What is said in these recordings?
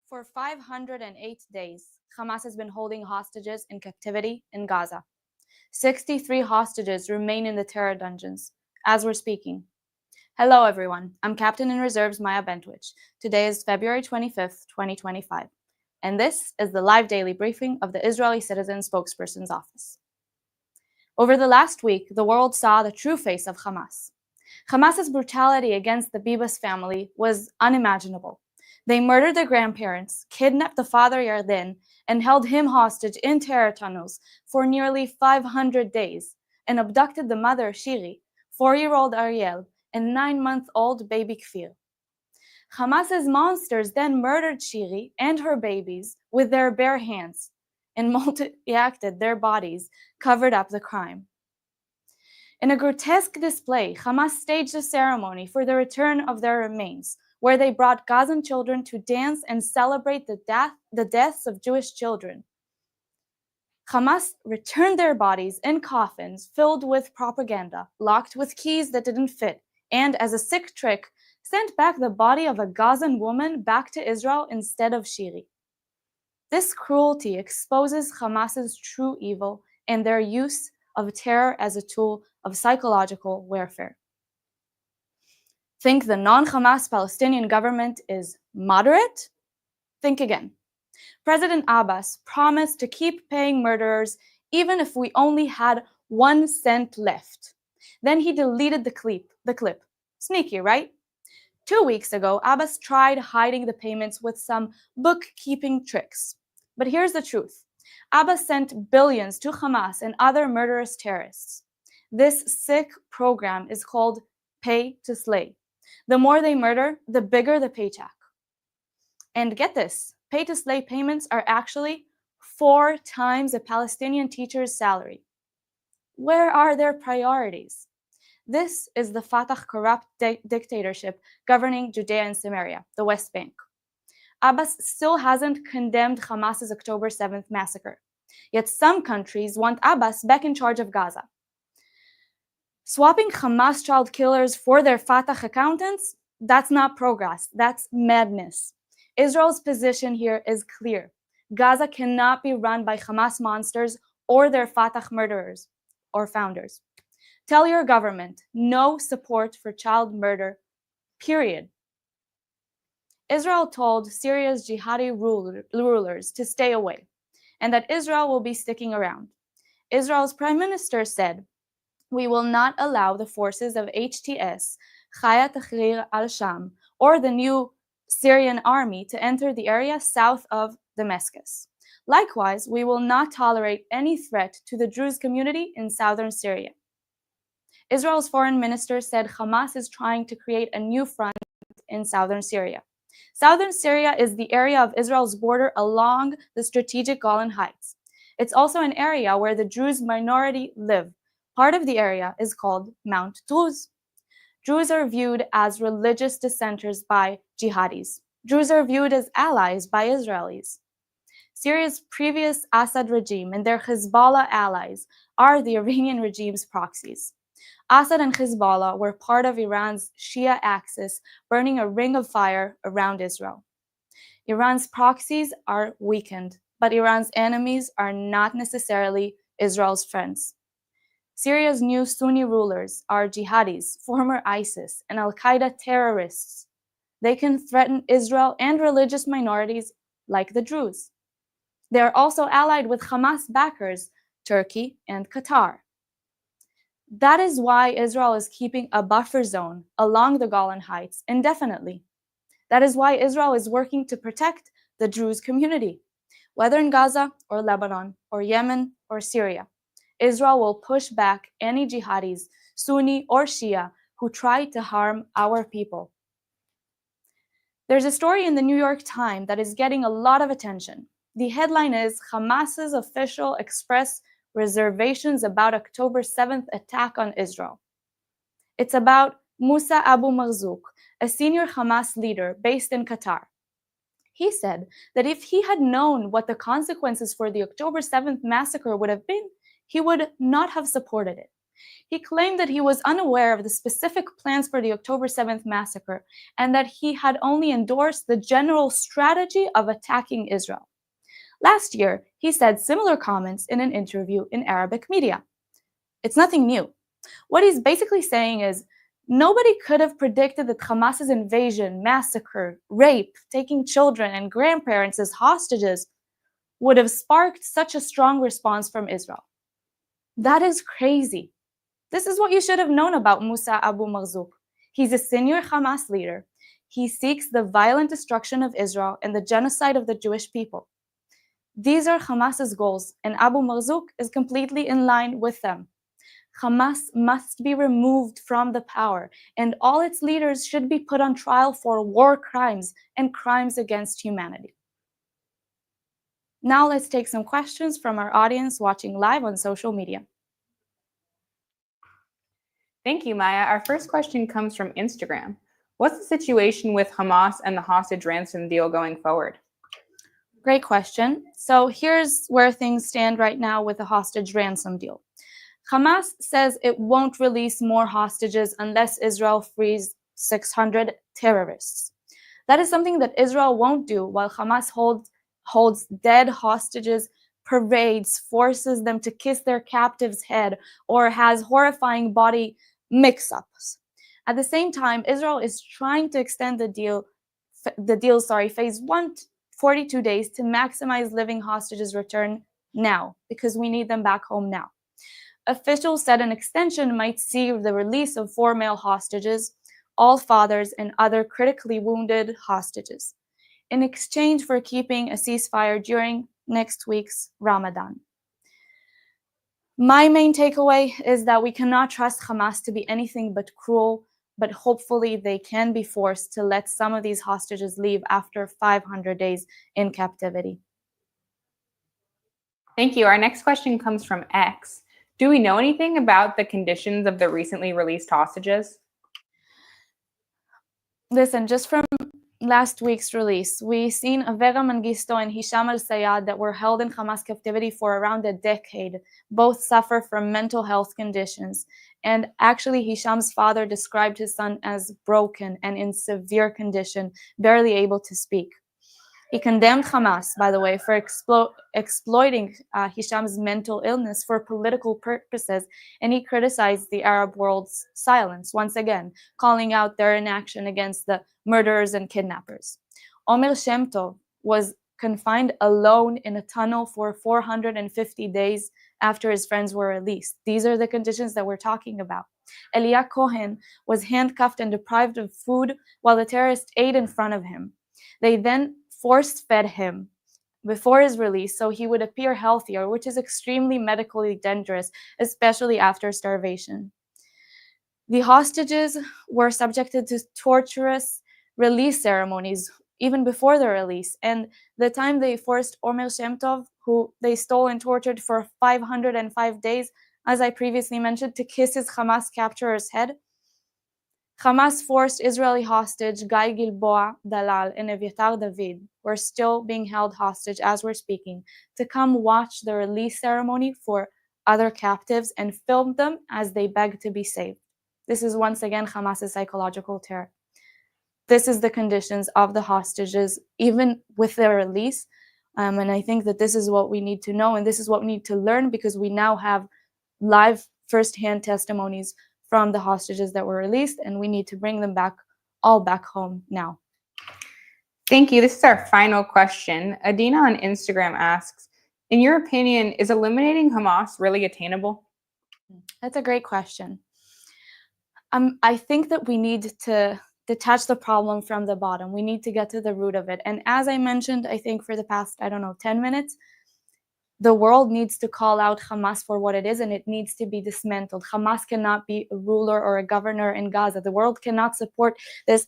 For 508 days, Hamas has been holding hostages in captivity in Gaza. 63 hostages remain in the terror dungeons as we're speaking. Hello, everyone. I'm Captain in Reserves Maya Bentwich. Today is February 25th, 2025, and this is the live daily briefing of the Israeli Citizen Spokesperson's Office. Over the last week, the world saw the true face of Hamas. Hamas's brutality against the Bibas family was unimaginable. They murdered their grandparents, kidnapped the father Yarden, and held him hostage in terror tunnels for nearly 500 days, and abducted the mother Shiri, 4-year-old Ariel, and 9-month-old baby Kfir. Hamas's monsters then murdered Shiri and her babies with their bare hands, and multi-acted their bodies, covered up the crime. In a grotesque display, Hamas staged a ceremony for the return of their remains, where they brought Gazan children to dance and celebrate the deaths of Jewish children. Hamas returned their bodies in coffins filled with propaganda, locked with keys that didn't fit, and as a sick trick, sent back the body of a Gazan woman back to Israel instead of Shiri. This cruelty exposes Hamas's true evil and their use of terror as a tool of psychological warfare. Think the non-Hamas Palestinian government is moderate? Think again. President Abbas promised to keep paying murderers even if we only had 1 cent left. Then he deleted the clip. Sneaky, right? 2 weeks ago, Abbas tried hiding the payments with some bookkeeping tricks. But here's the truth. Abbas sent billions to Hamas and other murderous terrorists. This sick program is called pay to slay. The more they murder, the bigger the paycheck. And get this, pay to slay payments are actually 4 times a Palestinian teacher's salary. Where are their priorities? This is the Fatah corrupt dictatorship governing Judea and Samaria, the West Bank. Abbas still hasn't condemned Hamas's October 7th massacre. Yet some countries want Abbas back in charge of Gaza. Swapping Hamas child killers for their Fatah accountants? That's not progress, that's madness. Israel's position here is clear. Gaza cannot be run by Hamas monsters or their Fatah murderers or founders. Tell your government no support for child murder, period. Israel told Syria's jihadi rulers to stay away, and that Israel will be sticking around. Israel's prime minister said, "We will not allow the forces of HTS, Chaya Tahrir al-Sham, or the new Syrian army to enter the area south of Damascus. Likewise, we will not tolerate any threat to the Druze community in southern Syria." Israel's foreign minister said Hamas is trying to create a new front in southern Syria. Southern Syria is the area of Israel's border along the strategic Golan Heights. It's also an area where the Druze minority live. Part of the area is called Mount Druze. Druze are viewed as religious dissenters by jihadis. Druze are viewed as allies by Israelis. Syria's previous Assad regime and their Hezbollah allies are the Iranian regime's proxies. Assad and Hezbollah were part of Iran's Shia axis, burning a ring of fire around Israel. Iran's proxies are weakened, but Iran's enemies are not necessarily Israel's friends. Syria's new Sunni rulers are jihadis, former ISIS, and Al-Qaeda terrorists. They can threaten Israel and religious minorities like the Druze. They are also allied with Hamas backers, Turkey and Qatar. That is why Israel is keeping a buffer zone along the Golan Heights indefinitely. That is why Israel is working to protect the Druze community. Whether in Gaza or Lebanon or Yemen or Syria, Israel will push back any jihadis, Sunni or Shia, who try to harm our people. There's a story in the New York Times that is getting a lot of attention. The headline is Hamas's official express reservations about October 7th attack on Israel. It's about Musa Abu Marzouk, a senior Hamas leader based in Qatar. He said that if he had known what the consequences for the October 7th massacre would have been, he would not have supported it. He claimed that he was unaware of the specific plans for the October 7th massacre and that he had only endorsed the general strategy of attacking Israel. Last year, he said similar comments in an interview in Arabic media. It's nothing new. What he's basically saying is, nobody could have predicted that Hamas's invasion, massacre, rape, taking children and grandparents as hostages would have sparked such a strong response from Israel. That is crazy. This is what you should have known about Musa Abu Marzouk. He's a senior Hamas leader. He seeks the violent destruction of Israel and the genocide of the Jewish people. These are Hamas's goals, and Abu Marzouk is completely in line with them. Hamas must be removed from the power, and all its leaders should be put on trial for war crimes and crimes against humanity. Now let's take some questions from our audience watching live on social media. Thank you, Maya. Our first question comes from Instagram. What's the situation with Hamas and the hostage ransom deal going forward? Great question. So here's where things stand right now with the hostage ransom deal. Hamas says it won't release more hostages unless Israel frees 600 terrorists. That is something that Israel won't do while Hamas holds dead hostages, parades, forces them to kiss their captive's head, or has horrifying body mix-ups. At the same time, Israel is trying to extend the deal, phase 1, 42 days to maximize living hostages return now, because we need them back home now. Officials said an extension might see the release of 4 male hostages, all fathers, and other critically wounded hostages, in exchange for keeping a ceasefire during next week's Ramadan. My main takeaway is that we cannot trust Hamas to be anything but cruel, but hopefully they can be forced to let some of these hostages leave after 500 days in captivity. Thank you. Our next question comes from X. Do we know anything about the conditions of the recently released hostages? Listen, just from last week's release, we seen Avera Mengistu and Hisham al-Sayad that were held in Hamas captivity for around a decade. Both suffer from mental health conditions. And actually, Hisham's father described his son as broken and in severe condition, barely able to speak. He condemned Hamas, by the way, for exploiting Hisham's mental illness for political purposes, and he criticized the Arab world's silence, once again, calling out their inaction against the murderers and kidnappers. Omer Shem Tov was confined alone in a tunnel for 450 days after his friends were released. These are the conditions that we're talking about. Elia Cohen was handcuffed and deprived of food while the terrorists ate in front of him. They then force-fed him before his release so he would appear healthier, which is extremely medically dangerous, especially after starvation. The hostages were subjected to torturous release ceremonies even before the release, and the time they forced Omer Shem Tov, who they stole and tortured for 505 days, as I previously mentioned, to kiss his Hamas capturer's head, Hamas forced Israeli hostage Guy Gilboa Dalal and Eviatar David, who are still being held hostage as we're speaking, to come watch the release ceremony for other captives and film them as they beg to be saved. This is once again Hamas's psychological terror. This is the conditions of the hostages, even with their release. And I think that this is what we need to know, and this is what we need to learn, because we now have live first-hand testimonies from the hostages that were released, and we need to bring them all back home now. Thank you. This is our final question. Adina on Instagram asks, in your opinion, is eliminating Hamas really attainable? That's a great question. I think that we need to detach the problem from the bottom. We need to get to the root of it. And as I mentioned, I think for the past, 10 minutes, the world needs to call out Hamas for what it is, and it needs to be dismantled. Hamas cannot be a ruler or a governor in Gaza. The world cannot support this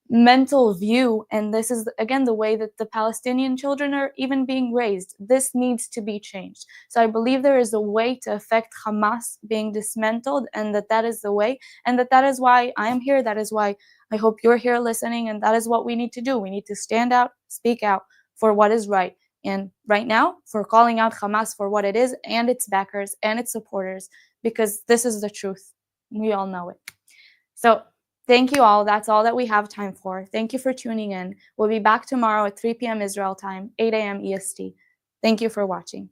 mental view, and this is, again, the way that the Palestinian children are even being raised. This needs to be changed. So I believe there is a way to affect Hamas being dismantled, and that is the way, and that is why I am here. That is why I hope you're here listening, and that is what we need to do. We need to stand out, speak out for what is right. And right now, for calling out Hamas for what it is, and its backers and its supporters, because this is the truth. We all know it. So thank you all. That's all that we have time for. Thank you for tuning in. We'll be back tomorrow at 3 p.m. Israel time, 8 a.m. EST. Thank you for watching.